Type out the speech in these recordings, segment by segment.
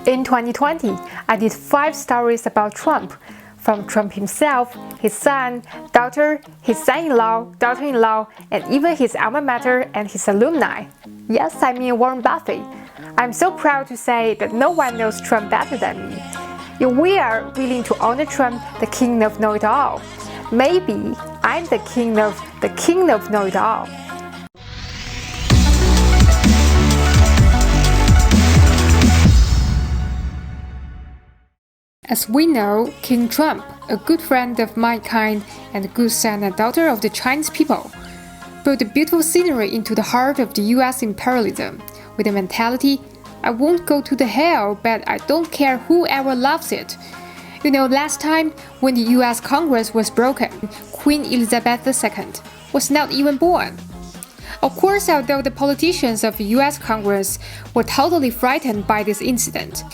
In 2020, I did 5 stories about Trump, from Trump himself, his son, daughter, his son-in-law, daughter-in-law, and even his alma mater and his alumni. Yes, I mean Warren Buffett. I'm so proud to say that no one knows Trump better than me. If we are willing to honor Trump, the king of know-it-all, maybe I'm the king of know-it-all. As we know, King Trump, a good friend of mankind and a good son and daughter of the Chinese people, built a beautiful scenery into the heart of the US imperialism, with the mentality, I won't go to the hell, but I don't care whoever loves it. You know, last time, when the US Congress was broken, Queen Elizabeth II was not even born. Of course, although the politicians of the US Congress were totally frightened by this incident,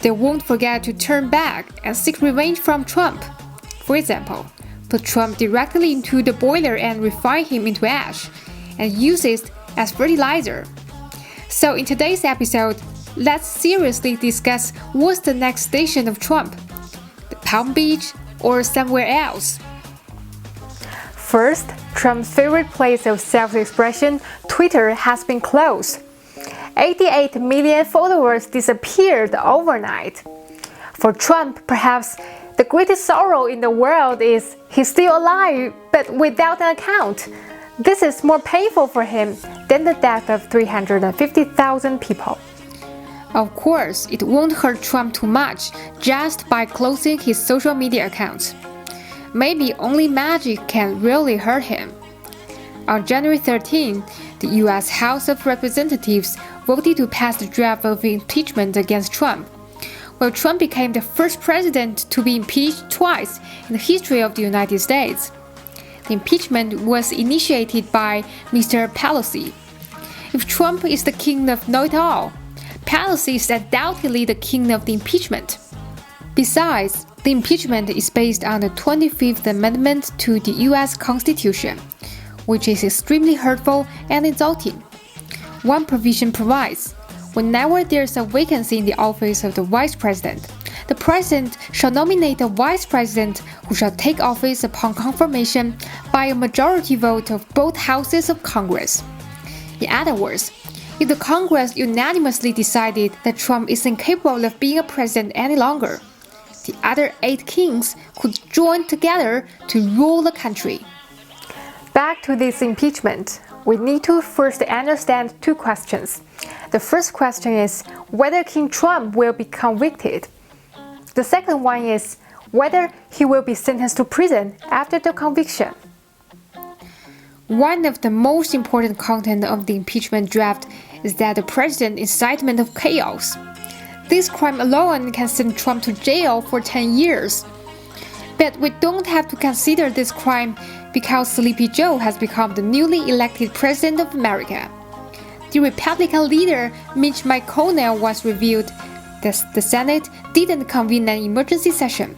they won't forget to turn back and seek revenge from Trump. For example, put Trump directly into the boiler and refine him into ash, and use it as fertilizer. So in today's episode, let's seriously discuss what's the next station of Trump, the Palm Beach or somewhere else. First, Trump's favorite place of self-expression, Twitter, has been closed. 88 million followers disappeared overnight. For Trump, perhaps the greatest sorrow in the world is he's still alive but without an account. This is more painful for him than the death of 350,000 people. Of course, it won't hurt Trump too much just by closing his social media accounts. Maybe only magic can really hurt him. On January 13, the U.S. House of Representatives voted to pass the draft of impeachment against Trump, while Trump became the first president to be impeached twice in the history of the United States. The impeachment was initiated by Mr. Pelosi. If Trump is the king of know-it-all, Pelosi is undoubtedly the king of the impeachment. Besides, the impeachment is based on the 25th Amendment to the U.S. Constitution, which is extremely hurtful and insulting. One provision provides, whenever there is a vacancy in the office of the vice president, the president shall nominate a vice president who shall take office upon confirmation by a majority vote of both houses of Congress. In other words, if the Congress unanimously decided that Trump is incapable of being a president any longer, the other 8 kings could join together to rule the country. Back to this impeachment, we need to first understand 2 questions. The first question is whether King Trump will be convicted. The second one is whether he will be sentenced to prison after the conviction. One of the most important content of the impeachment draft is that the president's incitement of chaos. This crime alone can send Trump to jail for 10 years. But we don't have to consider this crime because Sleepy Joe has become the newly elected president of America. The Republican leader Mitch McConnell was revealed that the Senate didn't convene an emergency session,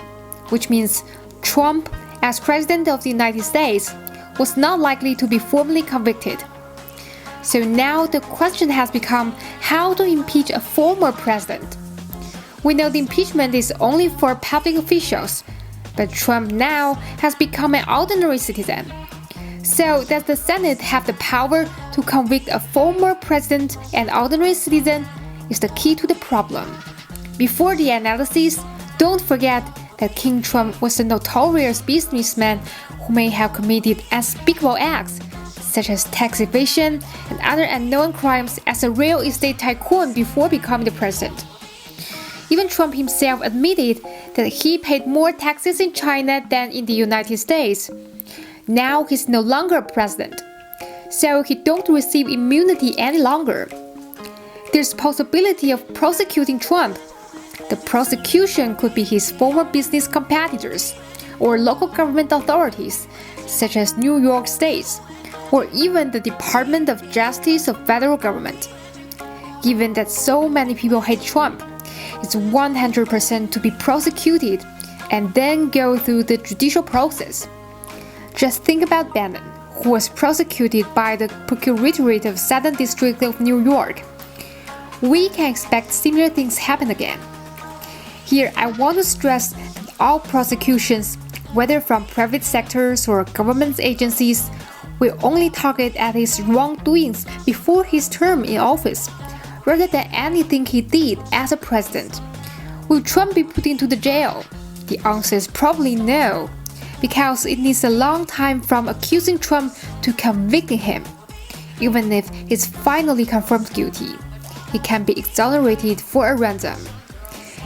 which means Trump, as president of the United States, was not likely to be formally convicted. So now the question has become how to impeach a former president. We know the impeachment is only for public officials, but Trump now has become an ordinary citizen. So does the Senate have the power to convict a former president and ordinary citizen is the key to the problem. Before the analysis, don't forget that King Trump was a notorious businessman who may have committed unspeakable acts, such as tax evasion and other unknown crimes as a real estate tycoon before becoming the president. Even Trump himself admitted that he paid more taxes in China than in the United States. Now he's no longer president, so he don't receive immunity any longer. There's possibility of prosecuting Trump. The prosecution could be his former business competitors or local government authorities, such as New York State, or even the Department of Justice of federal government. Given that so many people hate Trump, it's 100% to be prosecuted and then go through the judicial process. Just think about Bannon, who was prosecuted by the Procuratorate of Southern District of New York. we can expect similar things happen again. Here, I want to stress that all prosecutions, whether from private sectors or government agencies, will only target at his wrongdoings before his term in office, rather than anything he did as a president. Will Trump be put into the jail? The answer is probably no, because it needs a long time from accusing Trump to convicting him. Even if he's finally confirmed guilty, he can be exonerated for a ransom.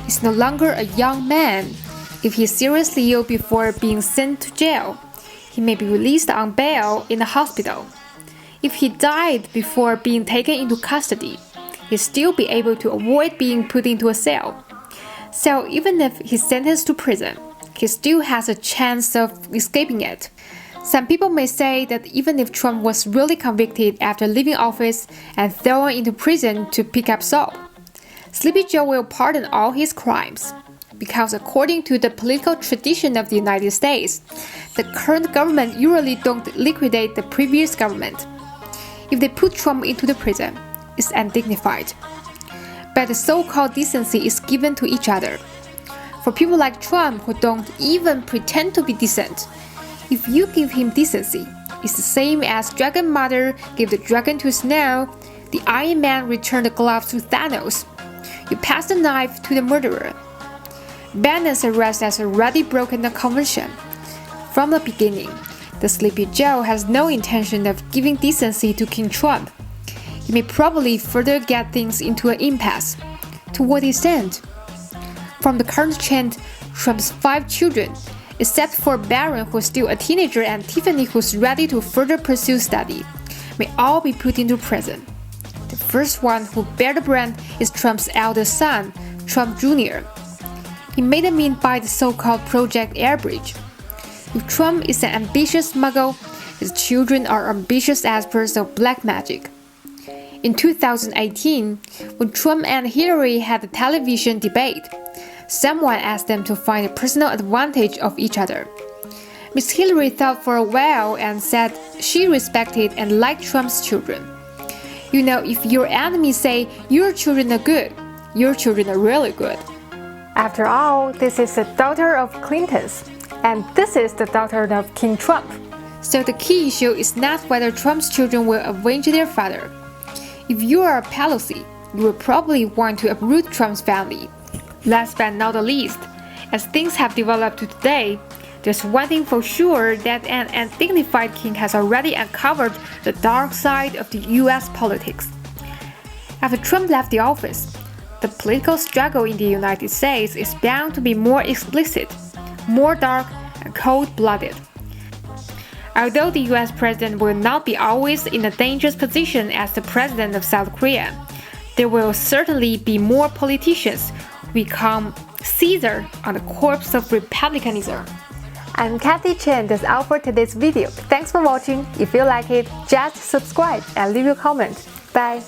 He's no longer a young man. If he's seriously ill before being sent to jail, he may be released on bail in a hospital. If he died before being taken into custody, he'll still be able to avoid being put into a cell. So even if he's sentenced to prison, he still has a chance of escaping it. Some people may say that even if Trump was really convicted after leaving office and thrown into prison to pick up salt, Sleepy Joe will pardon all his crimes. Because according to the political tradition of the United States, the current government usually don't liquidate the previous government. If they put Trump into the prison, it's undignified. But the so-called decency is given to each other. For people like Trump who don't even pretend to be decent, if you give him decency, it's the same as Dragon Mother gave the dragon to Snow, the Iron Man returned the gloves to Thanos. You pass the knife to the murderer. Bannon's arrest has already broken the convention. From the beginning, the Sleepy Joe has no intention of giving decency to King Trump. He may probably further get things into an impasse. To what extent? From the current trend, Trump's 5 children, except for Barron who's still a teenager and Tiffany who's ready to further pursue study, may all be put into prison. The first one who bear the brand is Trump's eldest son, Trump Jr. He made a mean by the so-called Project Airbridge. If Trump is an ambitious muggle, his children are ambitious experts of black magic. In 2018, when Trump and Hillary had a television debate, someone asked them to find a personal advantage of each other. Miss Hillary thought for a while and said she respected and liked Trump's children. You know, if your enemies say your children are good, your children are really good. After all, this is the daughter of Clintons, and this is the daughter of King Trump. So the key issue is not whether Trump's children will avenge their father. If you are Pelosi, you will probably want to uproot Trump's family. Last but not the least, as things have developed to today, there's one thing for sure, that an undignified king has already uncovered the dark side of the US politics. After Trump left the office, the political struggle in the United States is bound to be more explicit, more dark, and cold-blooded. Although the US president will not be always in a dangerous position as the president of South Korea, there will certainly be more politicians who become Caesar on the corpse of republicanism. I'm Kathy Chen, that's all for today's video. Thanks for watching. If you like it, just subscribe and leave your comment. Bye!